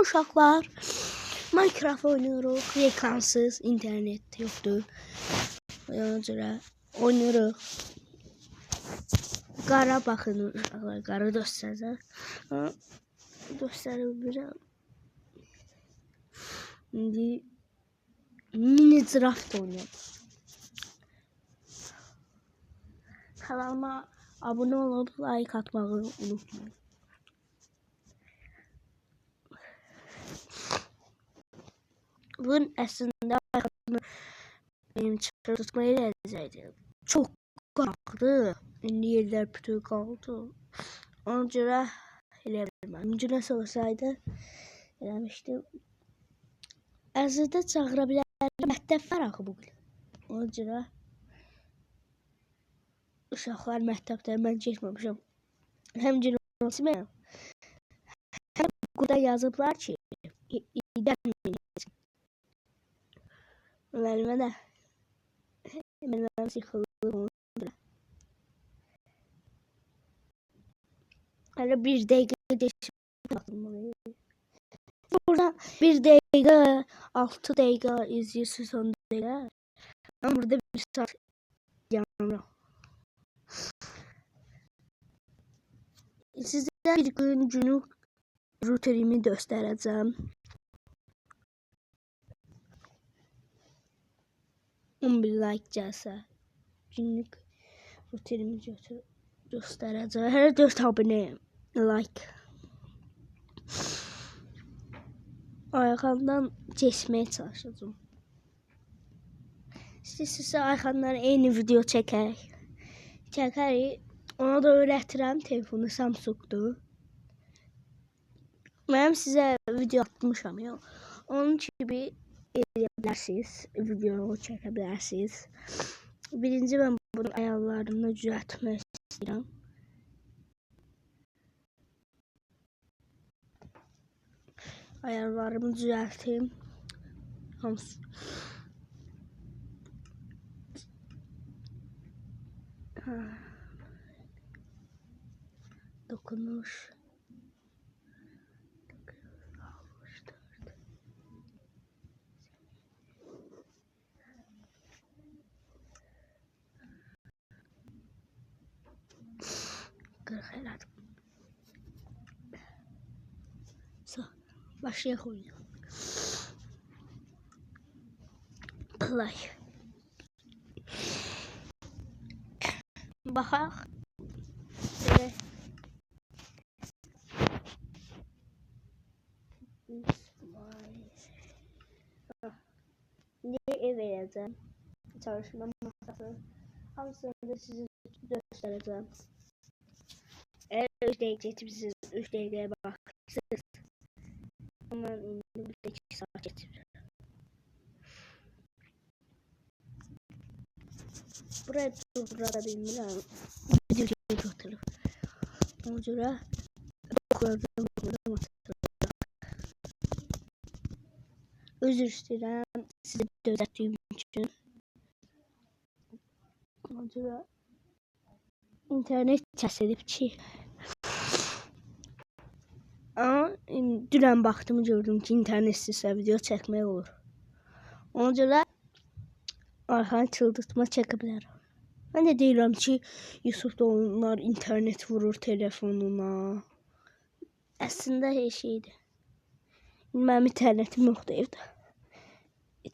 uşaqlar. Minecraft oynuyoruz. Ekransız, internet yoktur. Ona görə oynuyoruz. Qara baxın uşaqlar, qara göstərəcək. Göstərilmirəm. İndi Minecraft oynuyoruz. Kanalıma abone olup like atmayı unutmayın. Bunun əslində benim tutmayı ləzzətdir. Çox qalxdı. İndi yerlər bütün qaldı. Ona görə elə bilməm. Günəş olsaydı eləmişdim. Əzizdə çağıra bilərəm. Məktəb var axı bugün. Ona görə uşaqlar məktəbdə mən getməmişəm. Həm günəşməyəm. Həm burada yazıblar ki, gəlməyin. Müəllimə də mənim sıxıldım. Hələ bir dəqiqə geçmişəm. Burada bir dəqiqə, 6 dəqiqə izləyirsiniz, 10 dəqiqə. Mən burada bir saat yanıram. Sizə bir günlük rutinimi göstərəcəm. 11 like gəlsə günlük rutinimi göstərəcəm. Hələ 4 abunəyəm. Like. Ayxandan keçməyə çalışacağım. İstəyirsinizsə Ayxandan eyni video çəkək. Ona da öyrətirəm. Telefonu Samsung'dur. Mənim sizə video atmışam ya. Onun kimi eləyə bilərsiniz. Video çəkə bilərsiniz. Birinci mən bunun ayarlarını düzəltmək istəyirəm. Ayarlarımı düzəlteyim. Hamısı. Dokunuş. Kırk başlayaq oynayalım. Play. Baxaq. Ne verəcəm? Çalışma masası. Hamısını da sizə göstərəcəm. Eğer 3 dəqiqə keçmişsiniz, 3 dəqiqəyə baxırsınız. Ama indi 2 saat geçir. Buraya durdura bilmirəm. Videoyu götürüb. Ona görə özür istəyirəm sizi gözlətdiyim üçün. Ona görə internet kəsilib ki. Ama dünən baxdım gördüm ki internetsizsə video çəkmək olur. Ona görə Ayxanı çıldırtma çəkə bilərəm. Mən də deyirəm ki Yusuf'da onlar internet vurur telefonuna. Əslində hər şeydir. Mənim internetim yoxdur evdə.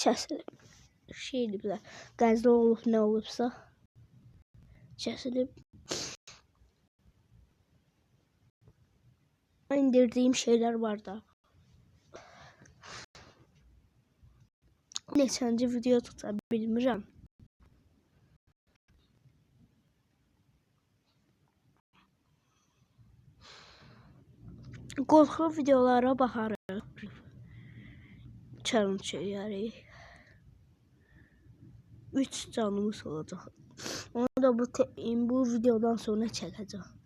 Kəsilib. Şeydir bilər. Qəzdə olub nə olubsa. Kəsilib. İndirdiğim şeyler var da. Neçənci video tuta bilmirəm. Qorxu videolara baxarıq. Challenge eləyərik. 3 canımız olacaq. Onu da bu videodan sonra çəkəcəm.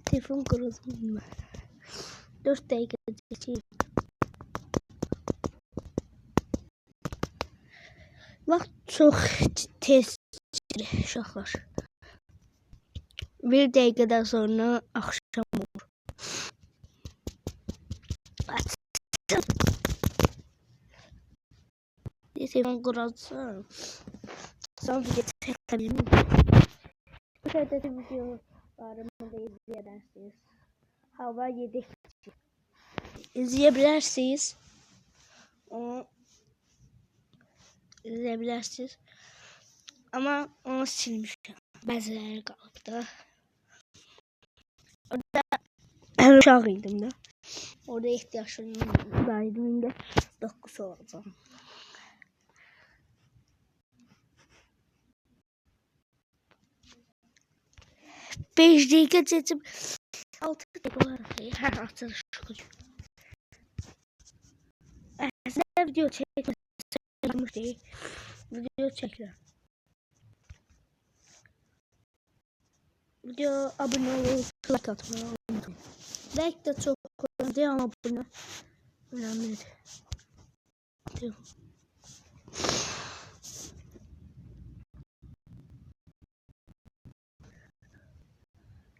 Telefon kırıldı. 4 dakika geçeyim. Vaxt çox tez keçir uşaqlar. Bir dəqiqədən sonra axşam olur. Telefon qurarsam, sonra video çəkə bilmirəm. Bu şəkildə videolarımı da izləyə bilərsiniz. Hava yedikçe izleyebilirsiniz. Onu izleyebilirsiniz. Ama onu silmişim. Bəziləri qalıb da. Orada mən uşaq idim də. Orada ehtiyaçlarım indi 9 olacağım. Beş dakika çekip 6 dakika olarak açılış olacak. Aslında video çekmek değil. Video çekiyorum. Video abone olup like atmayı unutmayın. Like de çok önemli ama abone önemlidir.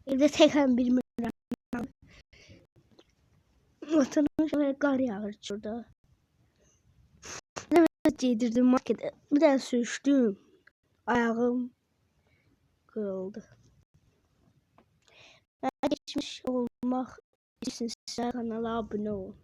Evde tekrar bilmiyorum. Vatandaş ve kar yağır şurada. Ne yedirdim markete. Bir tane sürüştüm. Ayağım kırıldı. Geçmiş olmak için kanala abone olun.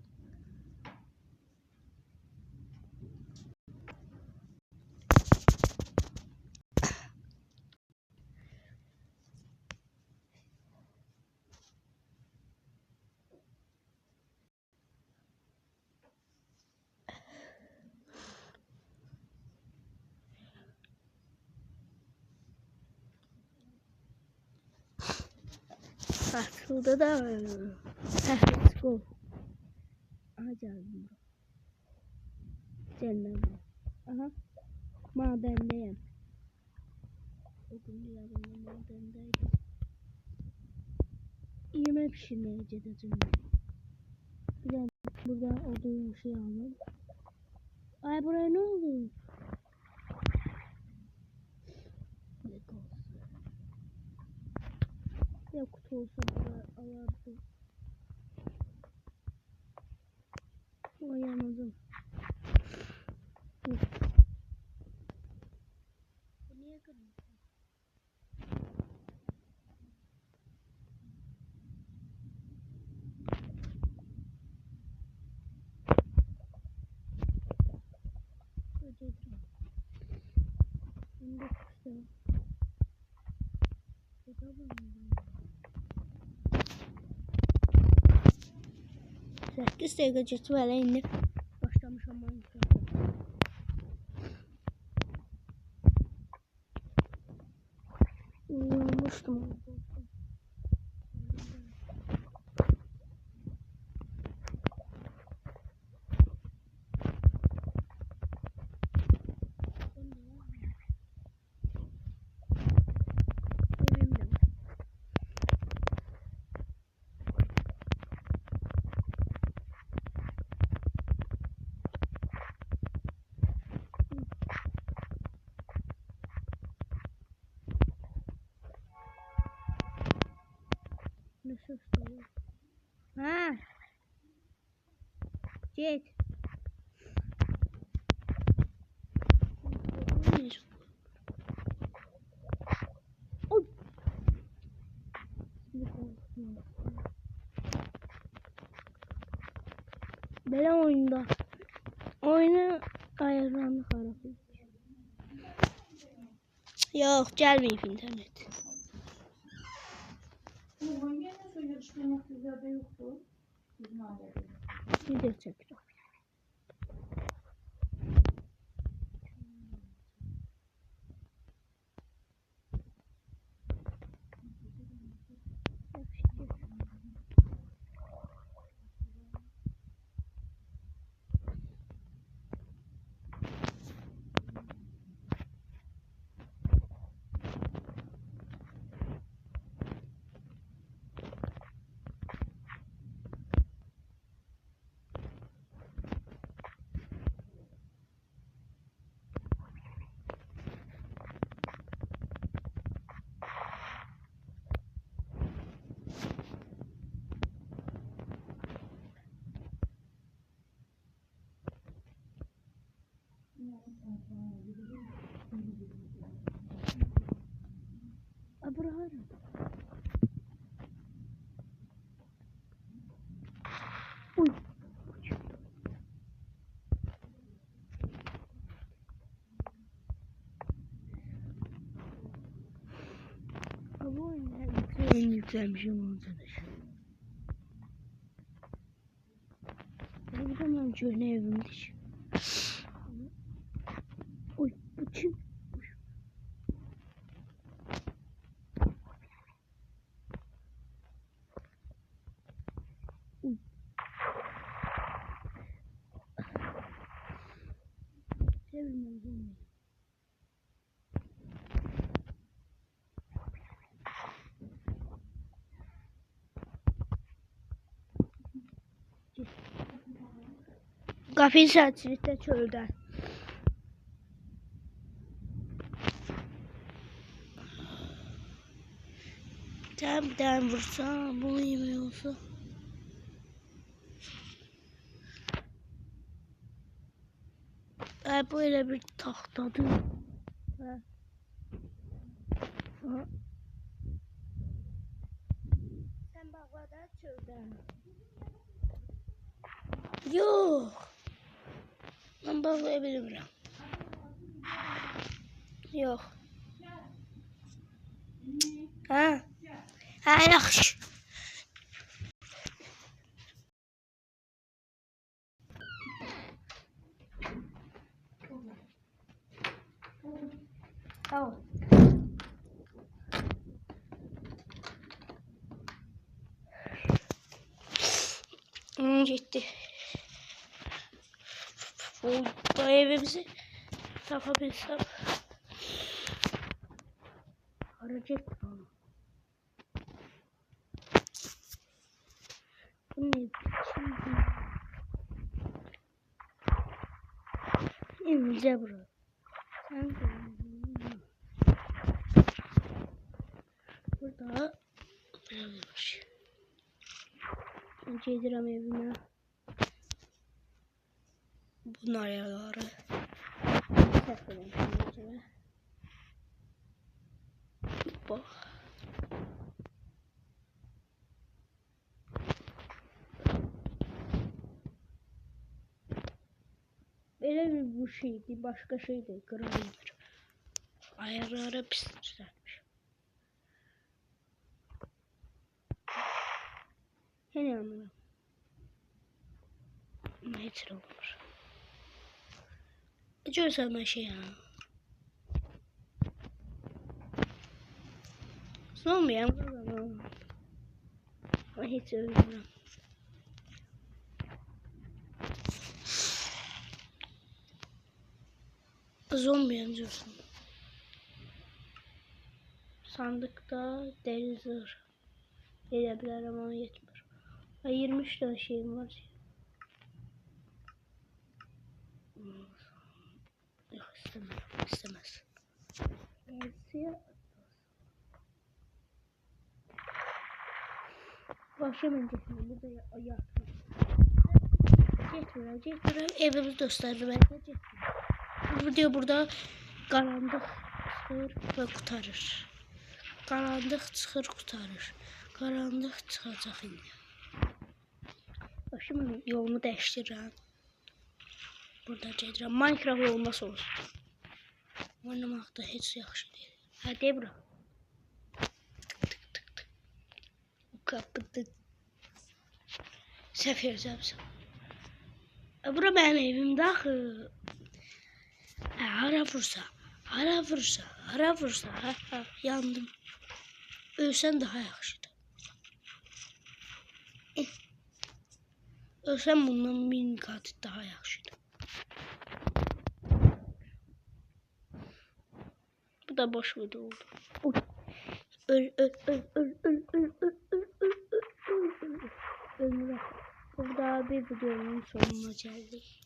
Şurada da let's go. Aha geldim. Cennet. Aha. Madendeyim. Bugün yarın madendeydim. Yemek pişirmeye gideceğim. Burada odun şey aldım. Ay buraya ne oldu? Ya kutu olsa buraya ayardım. Ayarladım. Niye kırdın? Sekiz dakika geçti böyle indi. Başlamış ama uyumuştum. Nasıl soruyor? Ha. Git. Böyle oyunda. Oyunu ayarlarını harap etmiş. Yok gelmeyip internet. Video çekiyorum. Abraham. Uy. Bu oyunda yüklemişim arkadaşlar. Bu zaman köhne evimdir. Uy, bu kim? Uy. Sevmem. Kapıyı saçırıkta çölden. Bir tane vursam bunu yemeği olsa. Böyle bir tahtadır. Ha. Ha. Sen bağladan çölden. Yok. Ben bağlayabilirim. Yok. Ha. Ha, yaxşı. Tamam. Gitti. Burada evimizi yapabilsem. Arayacak onu. Bu ne biçim? İnce bura. Sen burada varmış. Cedirem evime. Bunlar yerleri. Bak. Böyle bir bu şeydi, başka şeydi, kırılır. Ayarları pis düzeltmiş. Yine anladım. Ne tür olur? Görsen ben şey ya. Olmayan kazanım. Ama hiç ölmem. Zombiyen diyorsun. Sandıkta deri zırh. Gelebilir ama yetmiyor. 23 tane şeyim var. Yok istemez. Başlamayın getiriyorum. Burada yatma. Getiriyorum. Evimizi gösterdim. Ben de getiriyorum. Bu diyor burada karanlık çıxır və qutarır. Qaranlıq çıxır, qutarır. Qaranlıq çıxacaq indi. Başım yolumu dəyişdirirəm. Burada gedirəm. Minecraft olmaz olsun. Oynamaq da heç yaxşı deyil. Hadi bura. Bu qapıda səhv yazmışam. Bura mənim evimdə axı. Hara vursa, yandım. Ölsəm daha yaxşıdır. Ölsəm bundan 1000 qat daha yaxşıdır. Bu da boş video oldu. Öl. Burada bir videonun sonuna geldik.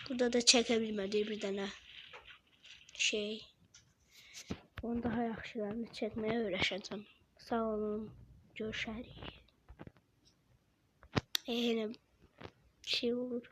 Burada da çekebilmediğim bir tane şey. Onu daha yaxşılarını çekmeye öğreşeceğim. Sağ olun. Görüşərik. Yine bir şey olur.